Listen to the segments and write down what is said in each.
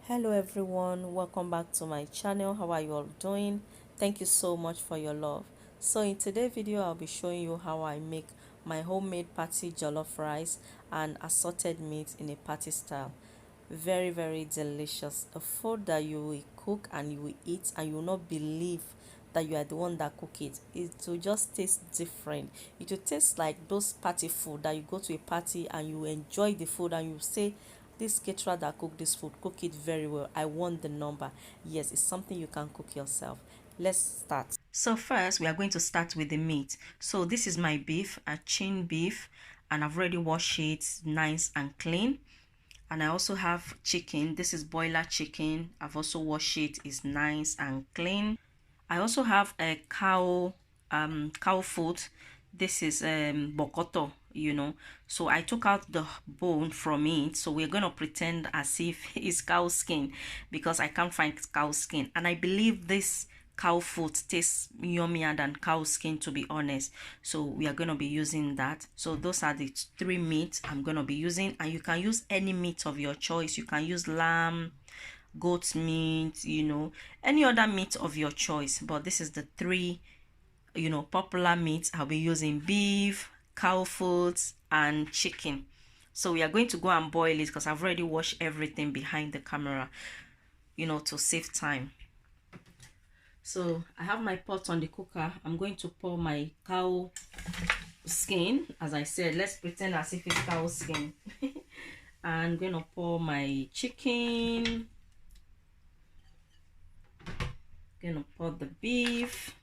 Hello everyone, welcome back to my channel. How are you all doing? Thank you so much for your love. So in today's video I'll be showing you how I make my homemade party jollof rice and assorted meat in a party style. Very delicious, a food that you will cook and you will eat and you will not believe that you are the one that cook it. It will just taste different. It will taste like those party food that you go to a party and you enjoy the food and you say, this caterer that cook this food cook it very well, I want the number. Yes, it's something you can cook yourself. Let's start. So first we are going to start with the meat. So this is my beef, a chin beef, and I've already washed it nice and clean. And I also have chicken. This is boiler chicken. I've also washed it. It's nice and clean. I also have a cow foot. This is bokoto, so I took out the bone from it, so we're gonna pretend as if it's cow skin because I can't find cow skin, and I believe this cow foot tastes yummier than cow skin, to be honest. So we are going to be using that. So those are the three meats I'm going to be using, and you can use any meat of your choice. You can use lamb, goat meat, any other meat of your choice, but this is the three popular meats I'll be using: beef, cow foot, and chicken. So we are going to go and boil it because I've already washed everything behind the camera, to save time. So I have my pot on the cooker. I'm going to pour my cow skin. As I said, let's pretend as if it's cow skin. I'm going to pour my chicken. Going to pour the beef.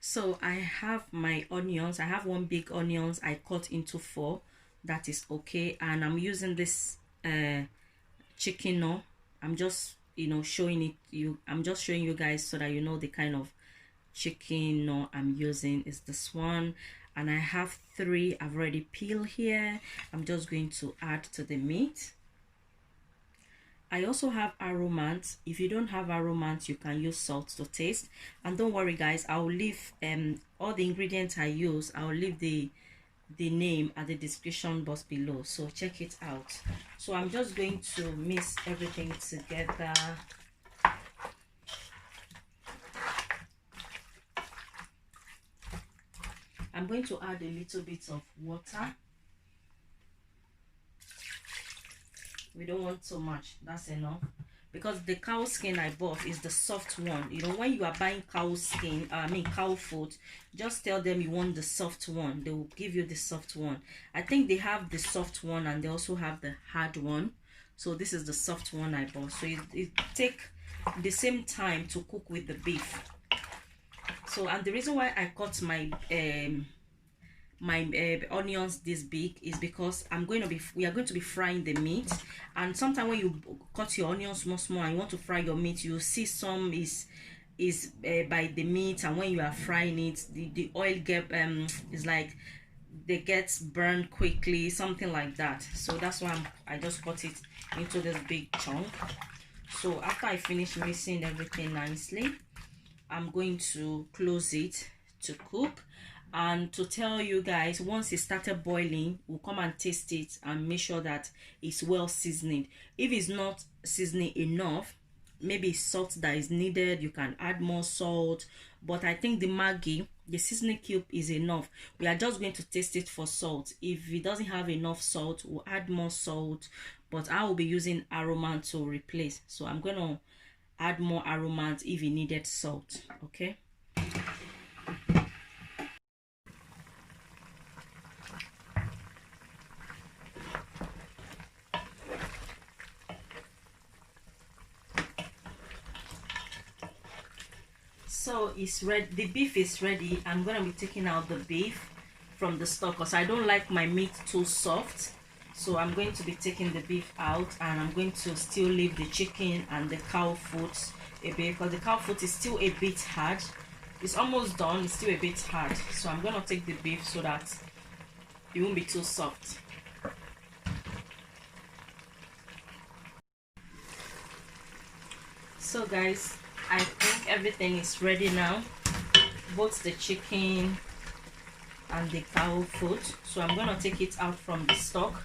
So I have my onions. I have one big onions I cut into 4. That is okay. And I'm using this chicken. No, I'm just showing it you. I'm just showing you guys so that you know the kind of chicken no I'm using is this one. And I have 3 I've already peeled here. I'm just going to add to the meat. I also have aromat. If you don't have aromat, you can use salt to taste. And don't worry guys, I'll leave all the ingredients I use. I'll leave the name at the description box below, so check it out. So I'm just going to mix everything together. I'm going to add a little bit of water. We don't want so much, that's enough, because the cow skin I bought is the soft one. When you are buying cow skin, cow food, just tell them you want the soft one. They will give you the soft one. I think they have the soft one and they also have the hard one. So this is the soft one I bought. So it take the same time to cook with the beef. So, and the reason why I cut my onions this big is because we are going to be frying the meat. And sometimes when you cut your onions small and you want to fry your meat, you see some is by the meat, and when you are frying it, the oil get is like they get burned quickly, something like that. So that's why I just cut it into this big chunk. So after I finish mixing everything nicely, I'm going to close it to cook. And to tell you guys, once it started boiling, we'll come and taste it and make sure that it's well seasoned. If it's not seasoning enough, maybe salt that is needed, you can add more salt. But I think the Maggi, the seasoning cube, is enough. We are just going to taste it for salt. If it doesn't have enough salt, we'll add more salt. But I will be using aromat to replace. So I'm going to add more aromat if it needed salt. Okay. So it's ready. The beef is ready. I'm gonna be taking out the beef from the stock because I don't like my meat too soft. So I'm going to be taking the beef out, and I'm going to still leave the chicken and the cow foot a bit because the cow foot is still a bit hard. It's almost done. It's still a bit hard. So I'm gonna take the beef so that it won't be too soft. So guys, I think everything is ready now, both the chicken and the cow foot. So I'm gonna take it out from the stock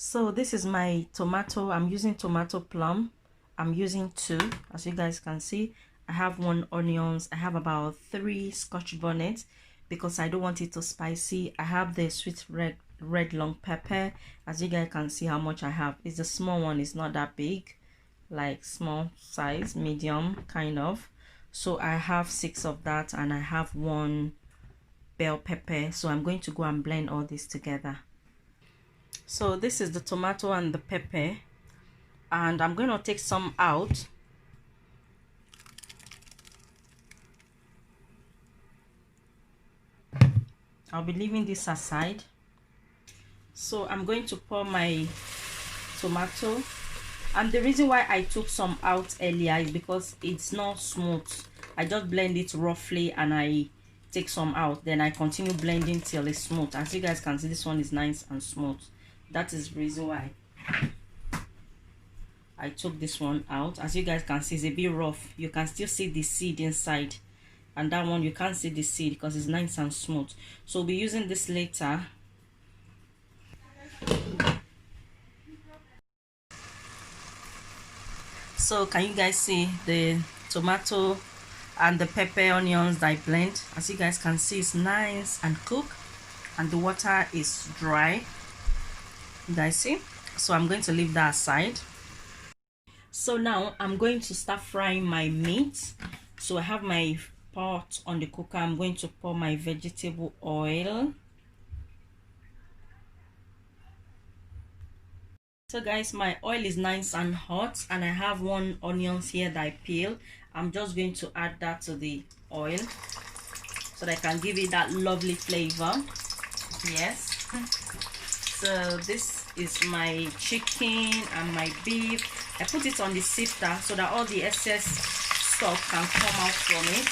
So this is my tomato. I'm using tomato plum. I'm using 2, as you guys can see. I have 1 onions. I have about 3 scotch bonnet because I don't want it too spicy. I have the sweet red long pepper. As you guys can see how much I have. It's a small one. It's not that big, like small size, medium kind of. So I have 6 of that, and I have 1 bell pepper. So I'm going to go and blend all this together. So this is the tomato and the pepper, and I'm going to take some out. I'll be leaving this aside. So I'm going to pour my tomato, and the reason why I took some out earlier is because it's not smooth. I just blend it roughly and I take some out, then I continue blending till it's smooth. As you guys can see, this one is nice and smooth. That is the reason why I took this one out. As you guys can see, it's a bit rough. You can still see the seed inside, and that one you can't see the seed because it's nice and smooth. So we'll be using this later. So can you guys see the tomato and the pepper onions that I blend? As you guys can see, it's nice and cooked, and the water is dry. You guys see? So I'm going to leave that aside. So now I'm going to start frying my meat. So I have my pot on the cooker. I'm going to pour my vegetable oil. So guys, my oil is nice and hot, and I have 1 onions here that I peel. I'm just going to add that to the oil so that I can give it that lovely flavor. Yes. So this is my chicken and my beef. I put it on the sifter so that all the excess stuff can come out from it.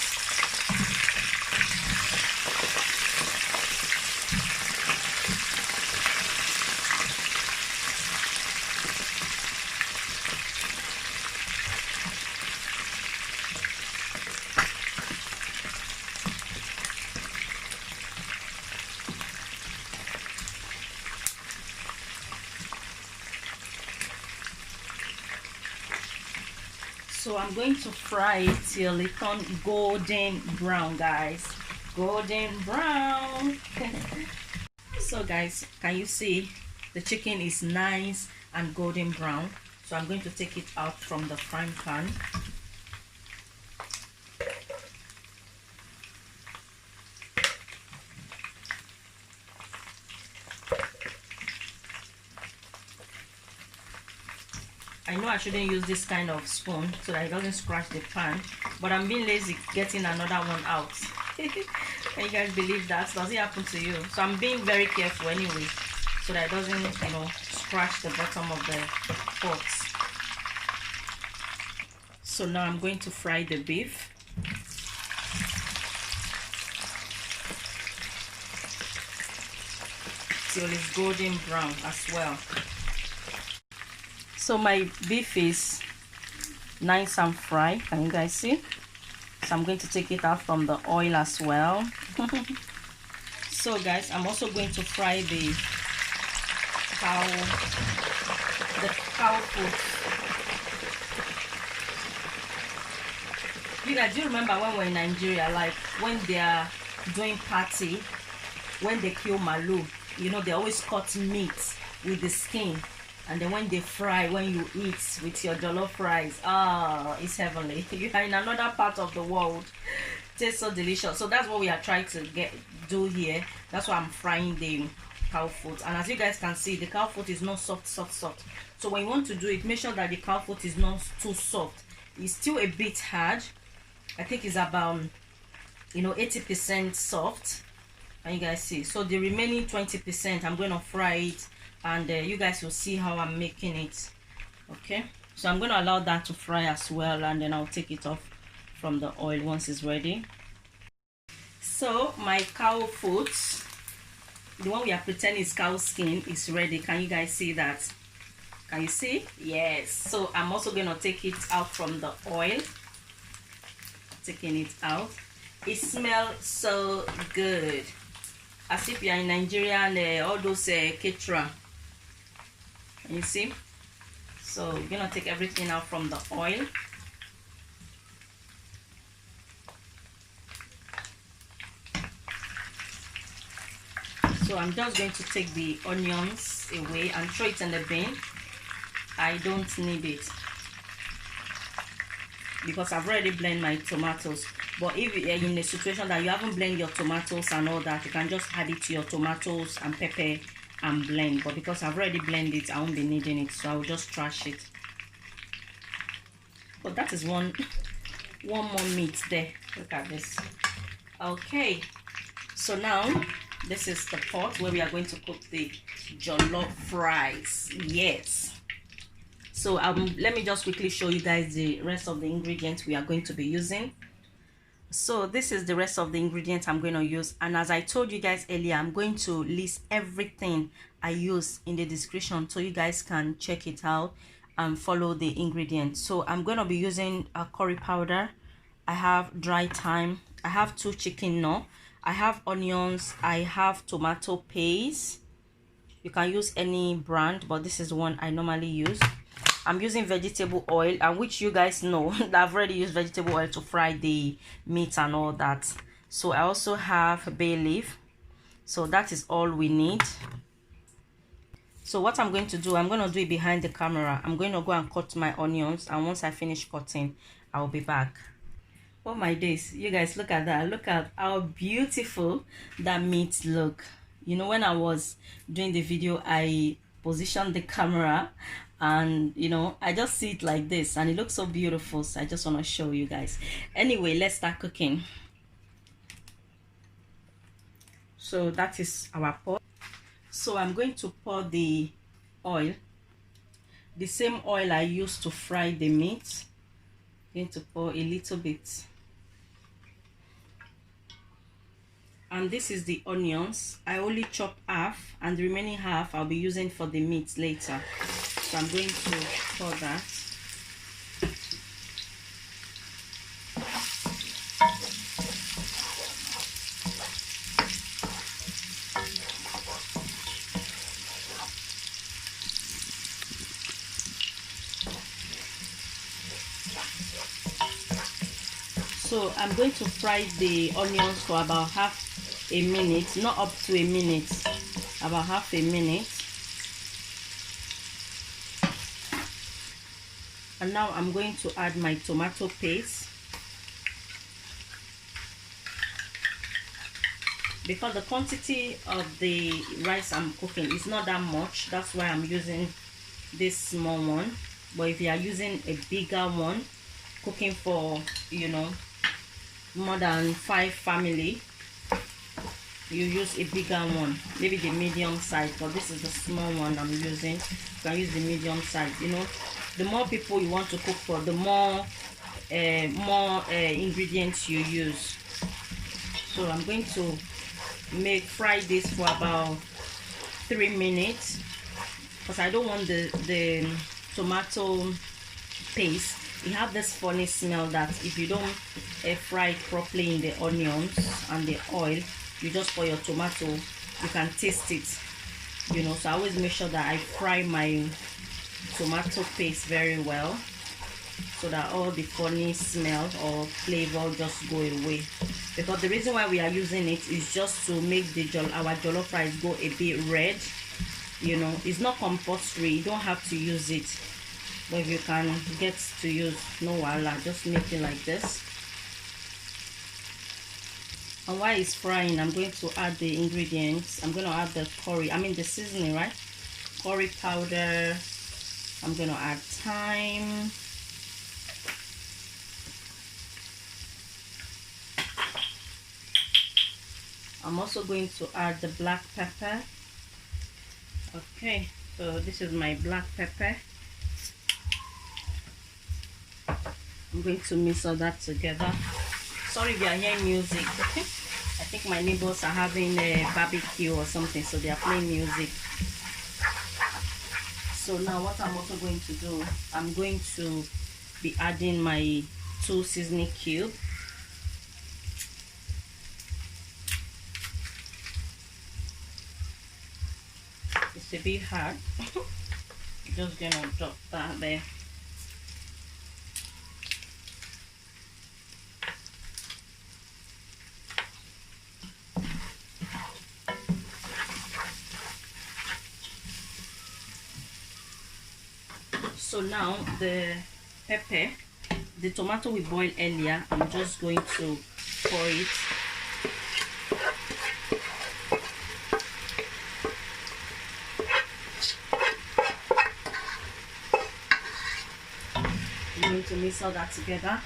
So I'm going to fry it till it turns golden brown, guys. Golden brown. So guys, can you see the chicken is nice and golden brown? So I'm going to take it out from the frying pan. I know I shouldn't use this kind of spoon so that it doesn't scratch the pan, but I'm being lazy getting another one out. Can you guys believe that? Does it happen to you? So I'm being very careful anyway so that it doesn't, you know, scratch the bottom of the pot. So now I'm going to fry the beef. Till it's golden brown as well. So my beef is nice and fried. Can you guys see? So I'm going to take it out from the oil as well. So guys, I'm also going to fry the cow foot. You guys, do you remember when we're in Nigeria, like when they are doing party, when they kill malu, you know, they always cut meat with the skin, and then when they fry, when you eat with your jollof rice, it's heavenly. You are in another part of the world. Tastes so delicious. So that's what we are trying to do here. That's why I'm frying the cow foot. And as you guys can see, the cow foot is not soft. So when you want to do it, make sure that the cow foot is not too soft. It's still a bit hard. I think it's about, you know, 80% soft. And you guys see, so the remaining 20% I'm going to fry it, and you guys will see how I'm making it. Okay, so I'm going to allow that to fry as well, and then I'll take it off from the oil once it's ready. So my cow foot, the one we are pretending is cow skin, is ready. Can you guys see that? Can you see? Yes. So I'm also going to take it out from the oil. Taking it out. It smells so good, as if you are in Nigeria and all those caterer. You see? So you're gonna take everything out from the oil. So I'm just going to take the onions away and throw it in the bin. I don't need it because I've already blended my tomatoes. But if you're in a situation that you haven't blended your tomatoes and all that, you can just add it to your tomatoes and pepper and blend. But because I've already blended it, I won't be needing it, so I'll just trash it. But that is one more meat there. Look at this. Okay, so now this is the pot where we are going to cook the jollof rice. Yes. So let me just quickly show you guys the rest of the ingredients we are going to be using. So this is the rest of the ingredients I'm going to use, and as I told you guys earlier, I'm going to list everything I use in the description so you guys can check it out and follow the ingredients. So I'm going to be using a curry powder, I have dry thyme, I have 2 chicken nuggets, I have onions, I have tomato paste. You can use any brand, but this is the one I normally use. I'm using vegetable oil, and which you guys know that I've already used vegetable oil to fry the meat and all that. So I also have bay leaf. So that is all we need. So what I'm going to do, I'm going to do it behind the camera. I'm going to go and cut my onions, and once I finish cutting, I'll be back. Oh my days, you guys, look at that. Look at how beautiful that meat look. You know, when I was doing the video, I positioned the camera and you know, I just see it like this and it looks so beautiful, so I just want to show you guys. Anyway, let's start cooking. So that is our pot. So I'm going to pour the oil, the same oil I used to fry the meat. I'm going to pour a little bit. And this is the onions. I only chop half, and the remaining half I'll be using for the meat later. So I'm going to pour that. So I'm going to fry the onions for about half a minute, not up to a minute, about half a minute. And now I'm going to add my tomato paste. Because the quantity of the rice I'm cooking is not that much, that's why I'm using this small one. But if you are using a bigger one, cooking for, you know, more than 5 family, you use a bigger one, maybe the medium size, but this is the small one I'm using. You can use the medium size. You know, the more people you want to cook for, the more ingredients you use. So I'm going to fry this for about 3 minutes because I don't want the tomato paste. You have this funny smell that if you don't fry it properly in the onions and the oil, you just pour your tomato, you can taste it, you know. So I always make sure that I fry my tomato paste very well so that all the funny smell or flavor just go away. Because the reason why we are using it is just to make our jollof rice go a bit red. You know, it's not compulsory, you don't have to use it, but if you can get to use, no wala, just make it like this. And while it's frying, I'm going to add the ingredients. I'm going to add the the seasoning, right? Curry powder. I'm going to add thyme. I'm also going to add the black pepper. Okay, so this is my black pepper. I'm going to mix all that together. Sorry if you are hearing music. I think my neighbors are having a barbecue or something, so they are playing music. So now what I'm also going to do, I'm going to be adding my 2 seasoning cubes. It's a bit hard. Just gonna drop that there. So now the pepper, the tomato we boiled earlier, I'm just going to pour it. I'm going to mix all that together.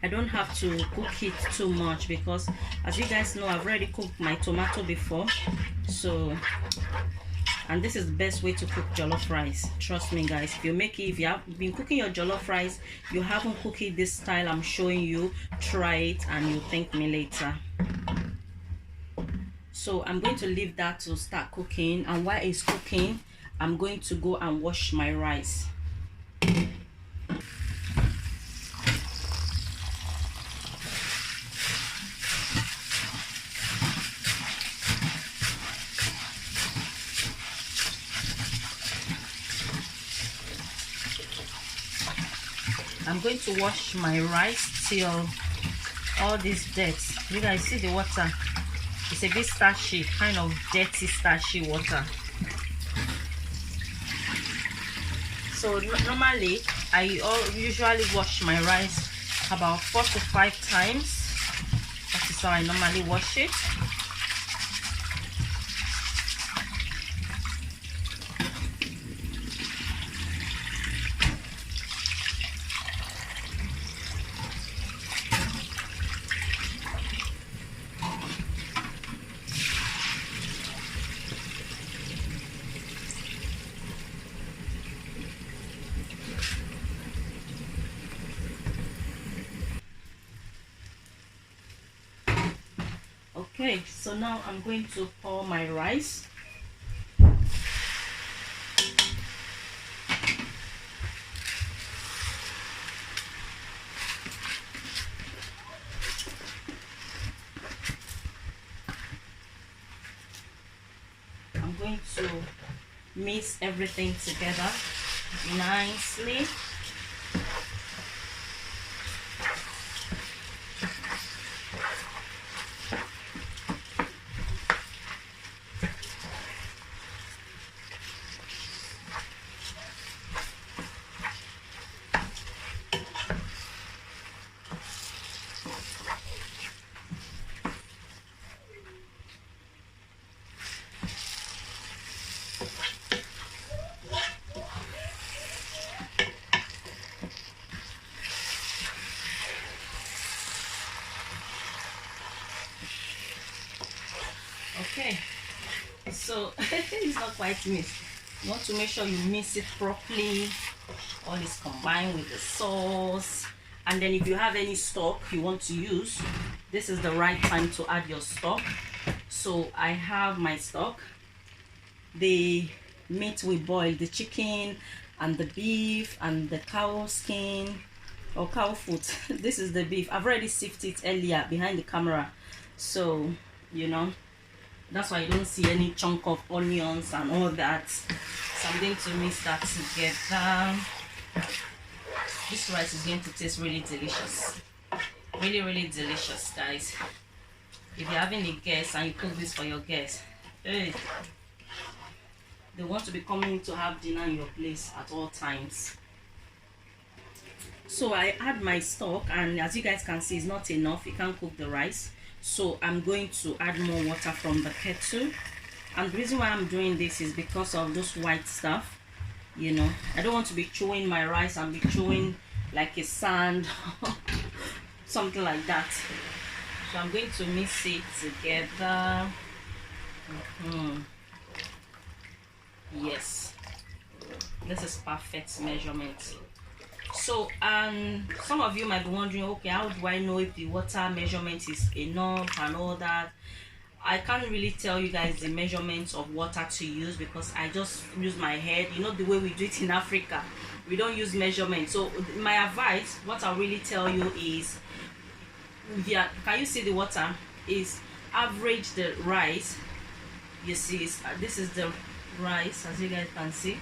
I don't have to cook it too much because, as you guys know, I've already cooked my tomato before. So, and this is the best way to cook jollof rice. Trust me, guys. If you make it, if you have been cooking your jollof rice, you haven't cooked it this style I'm showing you, try it and you'll thank me later. So I'm going to leave that to start cooking, and while it's cooking, I'm going to go and wash my rice. I'm going to wash my rice till all this dirt. You guys see the water? It's a bit starchy, kind of dirty, starchy water. So normally, I usually wash my rice about 4 to 5 times. That is how I normally wash it. Okay, so now I'm going to pour my rice. I'm going to mix everything together nicely. Okay, so it's not quite mixed. You want to make sure you mix it properly. All is combined with the sauce, and then if you have any stock you want to use, this is the right time to add your stock. So I have my stock, the meat we boiled, the chicken and the beef and the cow skin or cow foot. This is the beef. I've already sifted it earlier behind the camera, so you know, that's why you don't see any chunk of onions and all that. So I'm going to mix that together. This rice is going to taste really delicious. Really delicious, guys. If you're having a guest and you cook this for your guests, hey, they want to be coming to have dinner in your place at all times. So I add my stock, and as you guys can see, it's not enough. You can't cook the rice. So I'm going to add more water from the kettle, and the reason why I'm doing this is because of those white stuff. You know, I don't want to be chewing my rice and be chewing like a sand something like that. So I'm going to mix it together. Yes, this is perfect measurement. So some of you might be wondering, okay, how do I know if the water measurement is enough and all that? I can't really tell you guys the measurements of water to use because I just use my head. You know the way we do it in Africa, we don't use measurements. So my advice, what I'll really tell you is, yeah, can you see the water? Is average the rice. You see, this is the rice, as you guys can see.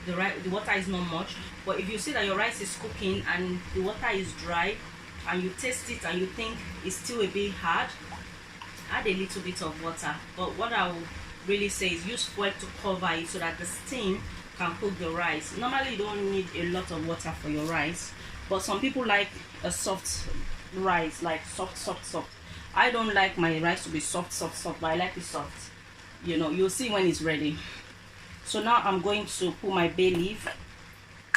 The water is not much, but if you see that your rice is cooking and the water is dry and you taste it and you think it's still a bit hard, add a little bit of water. But what I will really say is use foil to cover it so that the steam can cook the rice. Normally you don't need a lot of water for your rice, but some people like a soft rice, like soft. I don't like my rice to be soft, but I like it soft. You know, you'll see when it's ready. So now I'm going to put my bay leaf.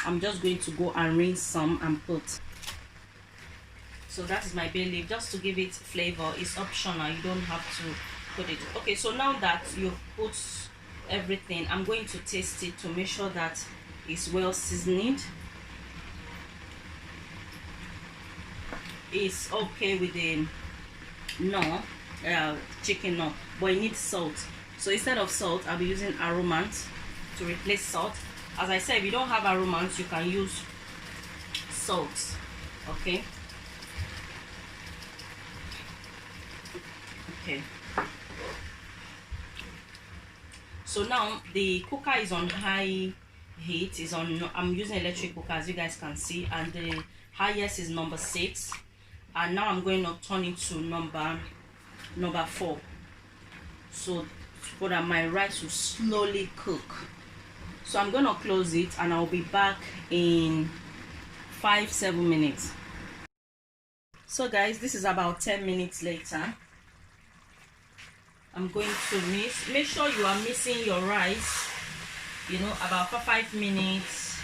I'm just going to go and rinse some and put. So that is my bay leaf, just to give it flavor. It's optional, you don't have to put it. Okay, so now that you've put everything, I'm going to taste it to make sure that it's well seasoned. It's okay with the chicken, but it needs salt. So instead of salt, I'll be using aromat to replace salt. As I said, if you don't have aromat, you can use salt. Okay. So now the cooker is on high heat. I'm using electric cooker, as you guys can see, and the highest is number 6. And now I'm going to turn it to number 4, so that my rice will slowly cook. So I'm going to close it and I'll be back in 5-7 minutes. So guys, this is about 10 minutes later. I'm going to make sure you are mixing your rice, you know, about for 5 minutes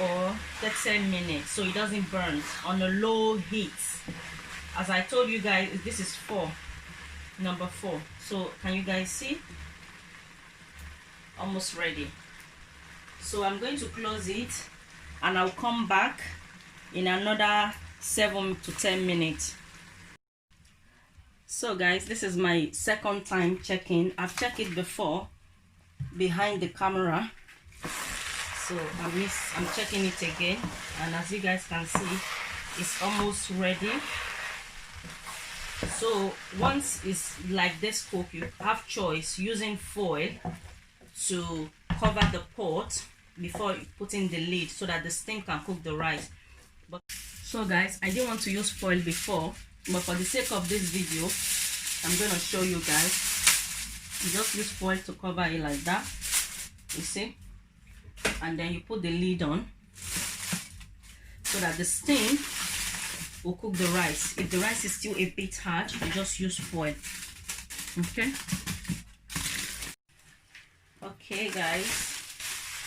or 10 minutes, so it doesn't burn, on a low heat. As I told you guys, this is number 4. So can you guys see? Almost ready. So I'm going to close it and I'll come back in another 7 to 10 minutes. So guys, this is my second time checking. I've checked it before behind the camera, so I'm checking it again, and as you guys can see, it's almost ready. So once it's like this cook, you have choice using foil to cover the pot before putting the lid so that the steam can cook the rice. But so guys, I didn't want to use foil before, but for the sake of this video, I'm going to show you guys. You just use foil to cover it like that, you see, and then you put the lid on so that the steam will cook the rice. If the rice is still a bit hard, you just use foil. Okay guys,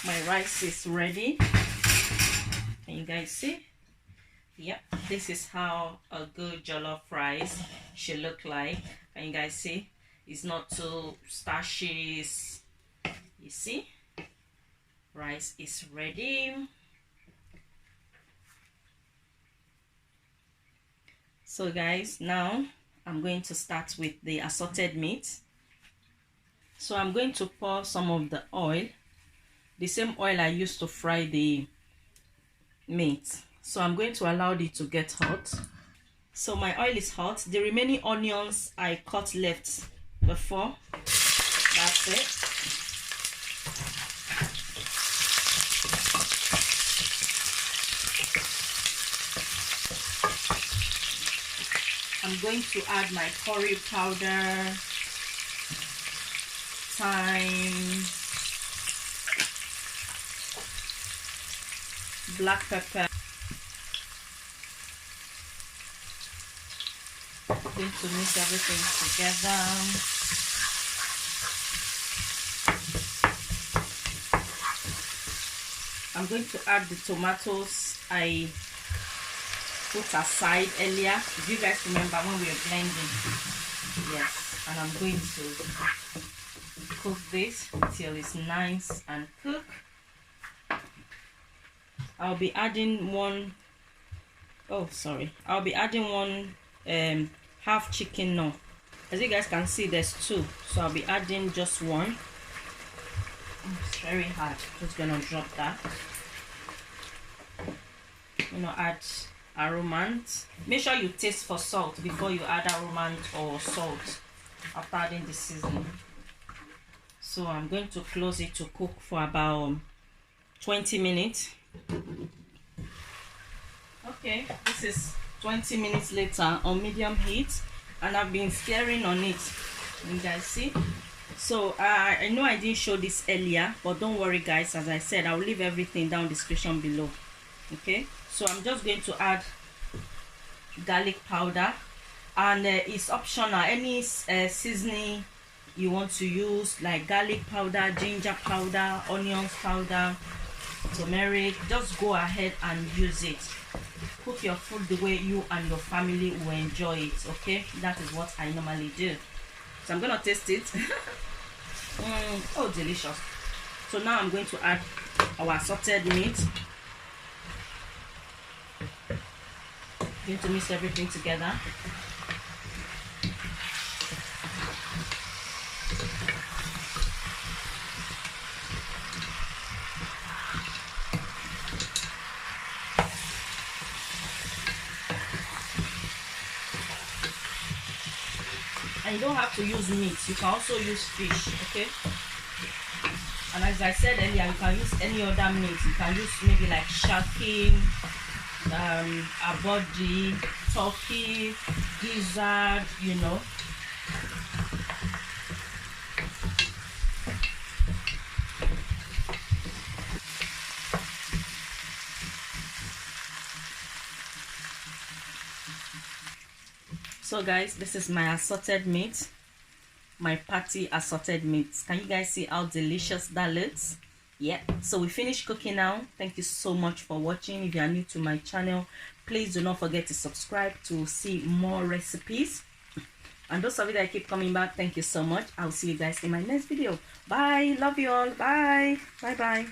my rice is ready. Can you guys see? Yep, this is how a good jollof rice should look like. Can you guys see? It's not too starchy. You see? Rice is ready. So guys, now I'm going to start with the assorted meat. So I'm going to pour some of the oil, the same oil I used to fry the meat. So I'm going to allow it to get hot. So my oil is hot. The remaining onions I cut left before. That's it. I'm going to add my curry powder, thyme, black pepper. I'm going to mix everything together. I'm going to add the tomatoes I put aside earlier. If you guys remember when we were blending. Yes, and I'm going to cook this until it's nice and cook. I'll be adding one half chicken now. As you guys can see, there's 2, so I'll be adding just 1. It's very hard. Just gonna drop that. Add aromat. Make sure you taste for salt before you add aromat or salt after adding the seasoning. So I'm going to close it to cook for about 20 minutes. Okay, this is 20 minutes later on medium heat, and I've been stirring on it. You guys see? So I know I didn't show this earlier, but don't worry guys, as I said, I'll leave everything down the description below. Okay, so I'm just going to add garlic powder, and it's optional. Any seasoning you want to use, like garlic powder, ginger powder, onions powder, turmeric, just go ahead and use it. Cook your food the way you and your family will enjoy it. Okay, that is what I normally do. So I'm gonna taste it. Oh, delicious. So now I'm going to add our assorted meat. Going to mix everything together. And you don't have to use meat, you can also use fish. Okay, and as I said earlier, you can use any other meat. You can use maybe like sharking, abodi, turkey, gizzard, So guys, this is my assorted meat, my patty assorted meat. Can you guys see how delicious that looks? Yeah, so we finished cooking now. Thank you so much for watching. If you are new to my channel, please do not forget to subscribe to see more recipes. And those of you that keep coming back, thank you so much. I'll see you guys in my next video. Bye. Love you all. Bye. Bye bye.